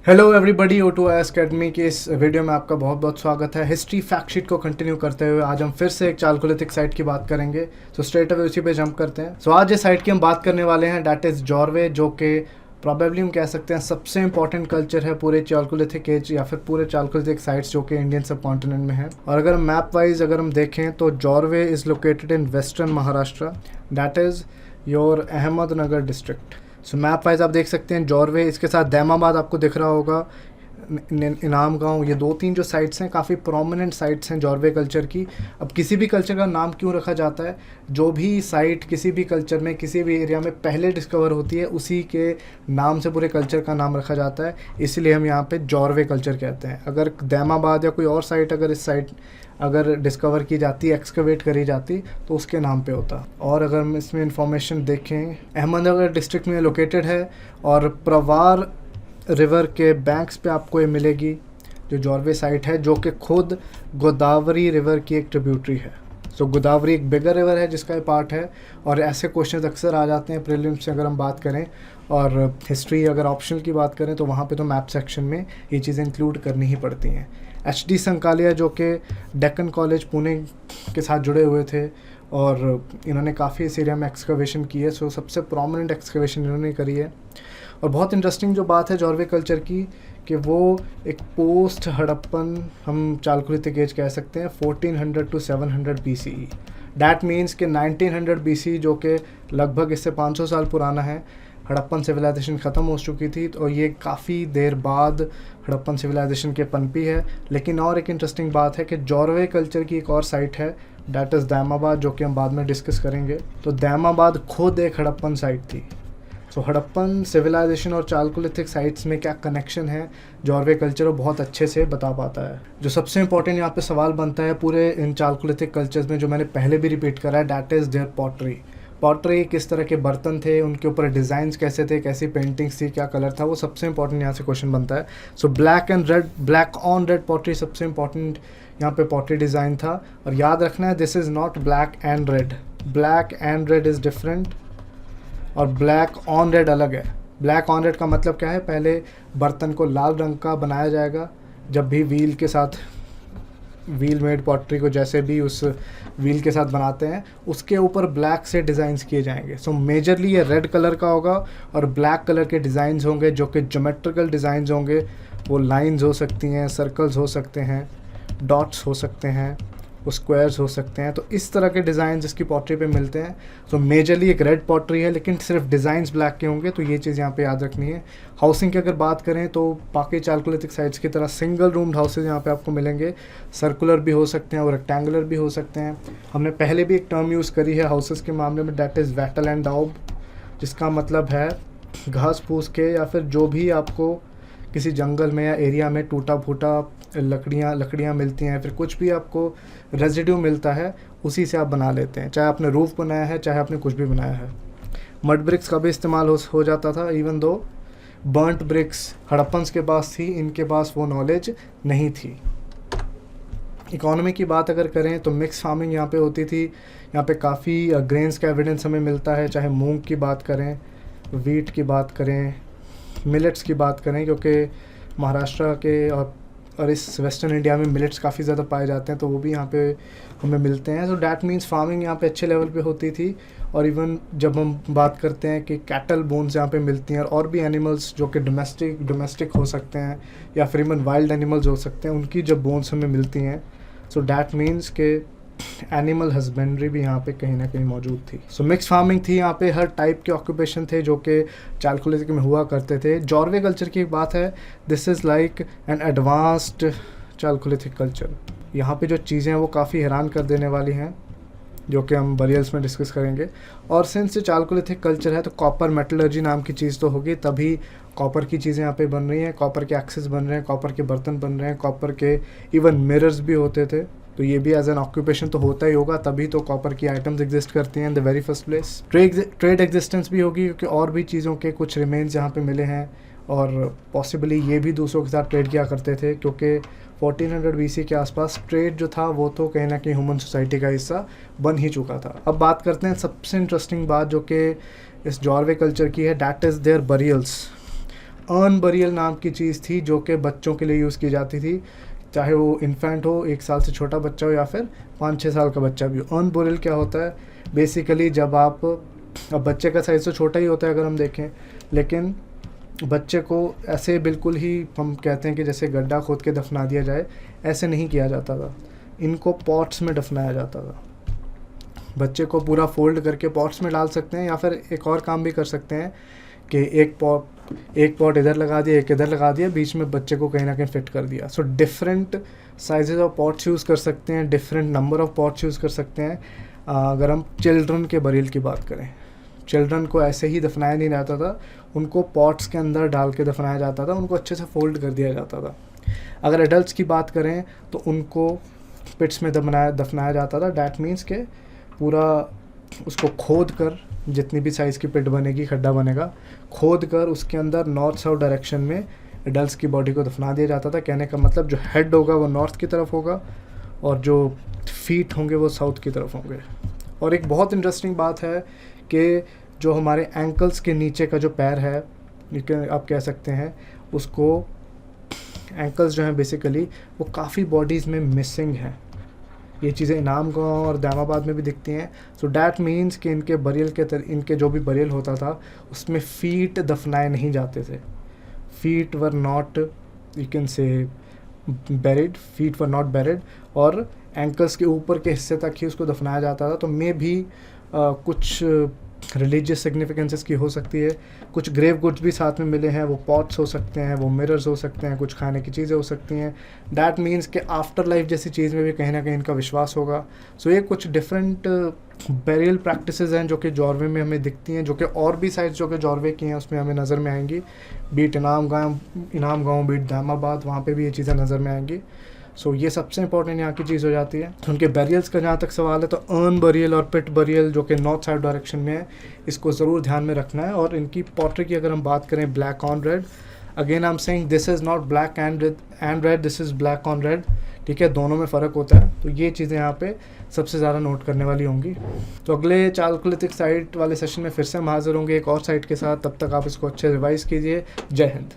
Hello everybody, O2IS academy के इस video में आपका बहुत बहुत स्वागत है। हिस्ट्री फैक्ट शीट को कंटिन्यू करते हुए आज हम फिर से एक चालकोलिथिक साइट की बात करेंगे। सो स्ट्रेट अवे उसी पे जंप करते हैं। सो आज जिस साइट की हम बात करने वाले हैं डैट इज़ जॉर्वे, जो कि प्रॉबेबली हम कह सकते हैं सबसे इंपॉर्टेंट कल्चर है पूरे चालकोलिथिक एज या फिर पूरे चालकोलिथिक साइट्स जो कि इंडियन सब कॉन्टिनेंट में है। और अगर मैप वाइज अगर हम देखें तो Jorwe is located in western Maharashtra, that is your Ahmednagar district. So map wise आप देख सकते हैं जॉर्वे, इसके साथ दैमाबाद आपको दिख रहा होगा, इनाम गांव, ये दो तीन जो साइट्स हैं काफ़ी प्रोमिनेंट साइट्स हैं जॉर्वे कल्चर की। अब किसी भी कल्चर का नाम क्यों रखा जाता है? जो भी साइट किसी भी कल्चर में किसी भी एरिया में पहले डिस्कवर होती है उसी के नाम से पूरे कल्चर का नाम रखा जाता है, इसलिए हम यहाँ पे जॉर्वे कल्चर कहते हैं। अगर दैमाबाद या कोई और साइट अगर इस साइट अगर डिस्कवर की जाती, एक्सकवेट करी जाती तो उसके नाम पे होता। और अगर हम इसमें इंफॉर्मेशन देखें, अहमदनगर डिस्ट्रिक्ट में लोकेटेड है और प्रवार रिवर के बैंक्स पे आपको ये मिलेगी जो जॉर्वे साइट है, जो कि खुद गोदावरी रिवर की एक ट्रिब्यूटरी है। सो गोदावरी एक बिगर रिवर है जिसका ये पार्ट है। और ऐसे क्वेश्चंस अक्सर आ जाते हैं प्रीलिम्स से अगर हम बात करें, और हिस्ट्री अगर ऑप्शनल की बात करें तो वहाँ पे तो मैप सेक्शन में ये चीज़ें इंक्लूड करनी ही पड़ती हैं। HD संकालिया जो कि डेक्कन कॉलेज पुणे के साथ जुड़े हुए थे और इन्होंने काफ़ी इस एरिया में एक्सकवेशन की है। सो सबसे प्रोमिनेंट एक्सकवेशन इन्होंने करी है। और बहुत इंटरेस्टिंग जो बात है जॉर्वे कल्चर की कि वो एक पोस्ट हड़प्पन हम चालकोलिथिक एज कह सकते हैं, 1400 to 700 BCE। डैट मीन्स कि 1900 BC जो कि लगभग इससे 500 साल पुराना है, हड़प्पन सिविलाइजेशन ख़त्म हो चुकी थी। तो ये काफ़ी देर बाद हड़प्पन सिविलाइजेशन के पनपी है। लेकिन और एक इंटरेस्टिंग बात है कि जॉर्वे कल्चर की एक और साइट है डैट इज़ दैमाबाद, जो कि हम बाद में डिस्कस करेंगे। तो दैमाबाद खुद एक हड़प्पन साइट थी। सो हड़प्पन सिविलाइजेशन और चालकोलिथिक साइट्स में क्या कनेक्शन है जॉर्वे कल्चर वो बहुत अच्छे से बता पाता है। जो सबसे इंपॉर्टेंट यहाँ पे सवाल बनता है पूरे इन चालकोलिथिक कल्चर्स में, जो मैंने पहले भी रिपीट करा है, that is their pottery. Pottery किस तरह के बर्तन थे, उनके ऊपर डिज़ाइंस कैसे थे, कैसी पेंटिंग्स थी, क्या कलर था, वो सबसे इंपॉर्टेंट यहाँ से क्वेश्चन बनता है। So black on red pottery सबसे इंपॉर्टेंट यहाँ पे पॉटरी डिज़ाइन था। और याद रखना है this is not black and red, black and red is different और ब्लैक ऑन रेड अलग है। ब्लैक ऑन रेड का मतलब क्या है? पहले बर्तन को लाल रंग का बनाया जाएगा, जब भी व्हील के साथ, व्हील मेड पॉटरी को जैसे भी उस व्हील के साथ बनाते हैं उसके ऊपर ब्लैक से डिज़ाइंस किए जाएंगे। सो मेजरली ये रेड कलर का होगा और ब्लैक कलर के डिज़ाइंस होंगे जो कि ज्योमेट्रिकल डिज़ाइंस होंगे। वो लाइंस हो सकती हैं, सर्कल्स हो सकते हैं, डॉट्स हो सकते हैं, वो स्क्वायर्स हो सकते हैं। तो इस तरह के डिज़ाइन जिसकी पॉटरी पे मिलते हैं। तो मेजरली एक रेड पॉटरी है लेकिन सिर्फ डिज़ाइंस ब्लैक के होंगे, तो ये चीज़ यहाँ पे याद रखनी है। हाउसिंग की अगर बात करें तो बाकी चालकोलिथिक साइट्स की तरह सिंगल रूम्ड हाउसेज यहाँ पे आपको मिलेंगे। सर्कुलर भी हो सकते हैं और रेक्टेंगुलर भी हो सकते हैं। हमने पहले भी एक टर्म यूज़ करी है हाउसेज़ के मामले में, डैट इज़ वैटल एंड डाउब, जिसका मतलब है घास फूस के या फिर जो भी आपको किसी जंगल में या एरिया में टूटा फूटा लकड़ियाँ मिलती हैं, फिर कुछ भी आपको रेजिड्यू मिलता है उसी से आप बना लेते हैं, चाहे आपने रूफ बनाया है चाहे आपने कुछ भी बनाया है। मड ब्रिक्स का भी इस्तेमाल हो जाता था, even though burnt BRICS Harappans के पास थी, इनके पास वो नॉलेज नहीं थी। इकोनॉमी की बात अगर करें तो मिक्स फार्मिंग यहाँ पे होती थी। यहाँ पे काफ़ी ग्रेन्स का एविडेंस हमें मिलता है, चाहे मूंग की बात करें, वीट की बात करें, मिलेट्स की बात करें, क्योंकि महाराष्ट्र के और इस वेस्टर्न इंडिया में मिलेट्स काफ़ी ज़्यादा पाए जाते हैं, तो वो भी यहाँ पे हमें मिलते हैं। सो डैट मीन्स फार्मिंग यहाँ पे अच्छे लेवल पे होती थी। और इवन जब हम बात करते हैं कि कैटल बोन्स यहाँ पे मिलती हैं और भी एनिमल्स जो कि डोमेस्टिक हो सकते हैं या फिर इवन वाइल्ड एनिमल्स हो सकते हैं, उनकी जब बोन्स हमें मिलती हैं, सो डैट मीन्स के एनिमल हस्बेंड्री भी यहाँ पे कहीं ना कहीं मौजूद थी। सो मिक्स फार्मिंग थी यहाँ पे, हर टाइप के ऑक्यूपेशन थे जो कि चालकोलिथिक में हुआ करते थे। जॉर्वे कल्चर की एक बात है, this is like an advanced Chalcolithic culture. यहाँ पे जो चीज़ें हैं वो काफ़ी हैरान कर देने वाली हैं, जो कि हम बरियल्स में डिस्कस करेंगे। और सिंस चालकोलिथिक कल्चर है तो कॉपर मेटलर्जी नाम की चीज़ तो होगी, तभी कॉपर की चीज़ें यहाँ पे बन रही हैं, कॉपर के एक्सेस बन रहे हैं, कॉपर के बर्तन बन रहे हैं, कॉपर के इवन मिरर्स भी होते थे। तो ये भी एज एन ऑक्यूपेशन तो होता ही होगा, तभी तो कॉपर की आइटम्स एग्जिस्ट करती हैं in the very first place. Trade existence भी होगी क्योंकि और भी चीज़ों के कुछ रिमेन्स यहाँ पे मिले हैं और पॉसिबली ये भी दूसरों के साथ ट्रेड किया करते थे, क्योंकि 1400 BC के आसपास ट्रेड जो था वो तो कहीं ना कहीं ह्यूमन सोसाइटी का हिस्सा बन ही चुका था। अब बात करते हैं सबसे इंटरेस्टिंग बात जो कि इस जॉर्वे कल्चर की है, that is their burials. Urn burial नाम की चीज़ थी जो कि बच्चों के लिए यूज़ की जाती थी, चाहे वो इन्फेंट हो, 1 साल से छोटा बच्चा हो या फिर 5-6 साल का बच्चा भी हो। अर्न बरियल क्या होता है? बेसिकली जब आप, अब बच्चे का साइज़ तो छोटा ही होता है अगर हम देखें, लेकिन बच्चे को ऐसे बिल्कुल ही हम कहते हैं कि जैसे गड्ढा खोद के दफना दिया जाए, ऐसे नहीं किया जाता था। इनको पॉट्स में दफनाया जाता था। बच्चे को पूरा फोल्ड करके पॉट्स में डाल सकते हैं, या फिर एक और काम भी कर सकते हैं कि एक पॉट इधर लगा दिया, एक इधर लगा दिया, बीच में बच्चे को कहीं ना कहीं फिट कर दिया। So different sizes of pots use कर सकते हैं, different number of pots use कर सकते हैं। अगर हम चिल्ड्रन के बरियल की बात करें, चिल्ड्रन को ऐसे ही दफनाया नहीं जाता था, उनको पॉट्स के अंदर डाल के दफनाया जाता था, उनको अच्छे से फोल्ड कर दिया जाता था। अगर एडल्ट्स की बात करें तो उनको पिट्स में दफनाया जाता था। डैट मीन्स के पूरा उसको खोद कर, जितनी भी साइज़ की पिट बनेगी, खड्डा बनेगा, खोद कर उसके अंदर नॉर्थ साउथ डायरेक्शन में एडल्ट्स की बॉडी को दफना दिया जाता था। कहने का मतलब जो हेड होगा वो नॉर्थ की तरफ होगा और जो फीट होंगे वो साउथ की तरफ होंगे। और एक बहुत इंटरेस्टिंग बात है कि जो हमारे एंकल्स के नीचे का जो पैर है, आप कह सकते हैं उसको, एंकल्स जो हैं बेसिकली वो काफ़ी बॉडीज़ में मिसिंग हैं। ये चीज़ें इनाम गांव और दामाबाद में भी दिखती हैं। सो डैट मीन्स कि इनके बरियल इनके जो भी बरियल होता था उसमें फीट दफनाए नहीं जाते थे। Feet were not, you can say buried, feet were not buried, और एंकल्स के ऊपर के हिस्से तक ही उसको दफनाया जाता था। तो मे भी कुछ रिलीजियस सिग्निफिकेंसेस की हो सकती है, कुछ ग्रेव गुड्स भी साथ में मिले हैं, वो पॉट्स हो सकते हैं, वो मिरर्स हो सकते हैं, कुछ खाने की चीज़ें हो सकती हैं। डैट मीन्स कि आफ्टर लाइफ जैसी चीज़ में भी कहीं ना कहीं इनका विश्वास होगा। सो ये कुछ डिफरेंट बेरियल प्रैक्टिसेस हैं जो कि जॉर्वे में हमें दिखती हैं, जो कि और भी साइट्स जो कि जॉर्वे की हैं उसमें हमें नज़र में आएंगी। बीट इनाम गाँव, बीट दामाबाद, वहाँ पर भी ये चीज़ें नज़र में आएंगी। सो ये सबसे इंपॉर्टेंट यहाँ की चीज़ हो जाती है। उनके बैरियल्स का जहाँ तक सवाल है तो अर्न बरियल और पिट बरियल जो कि नॉर्थ साउथ डायरेक्शन में है, इसको ज़रूर ध्यान में रखना है। और इनकी पॉटरी की अगर हम बात करें, black on red, again I am saying this is not black and red, this is black on red, ठीक है, दोनों में फ़र्क होता है। तो ये चीज़ें यहाँ पे सबसे ज़्यादा नोट करने वाली होंगी। तो अगले चालकोलिथिक साइट वाले सेशन में फिर से हम हाजिर होंगे एक और साइट के साथ। तब तक आप इसको अच्छे रिवाइज़ कीजिए। जय हिंद।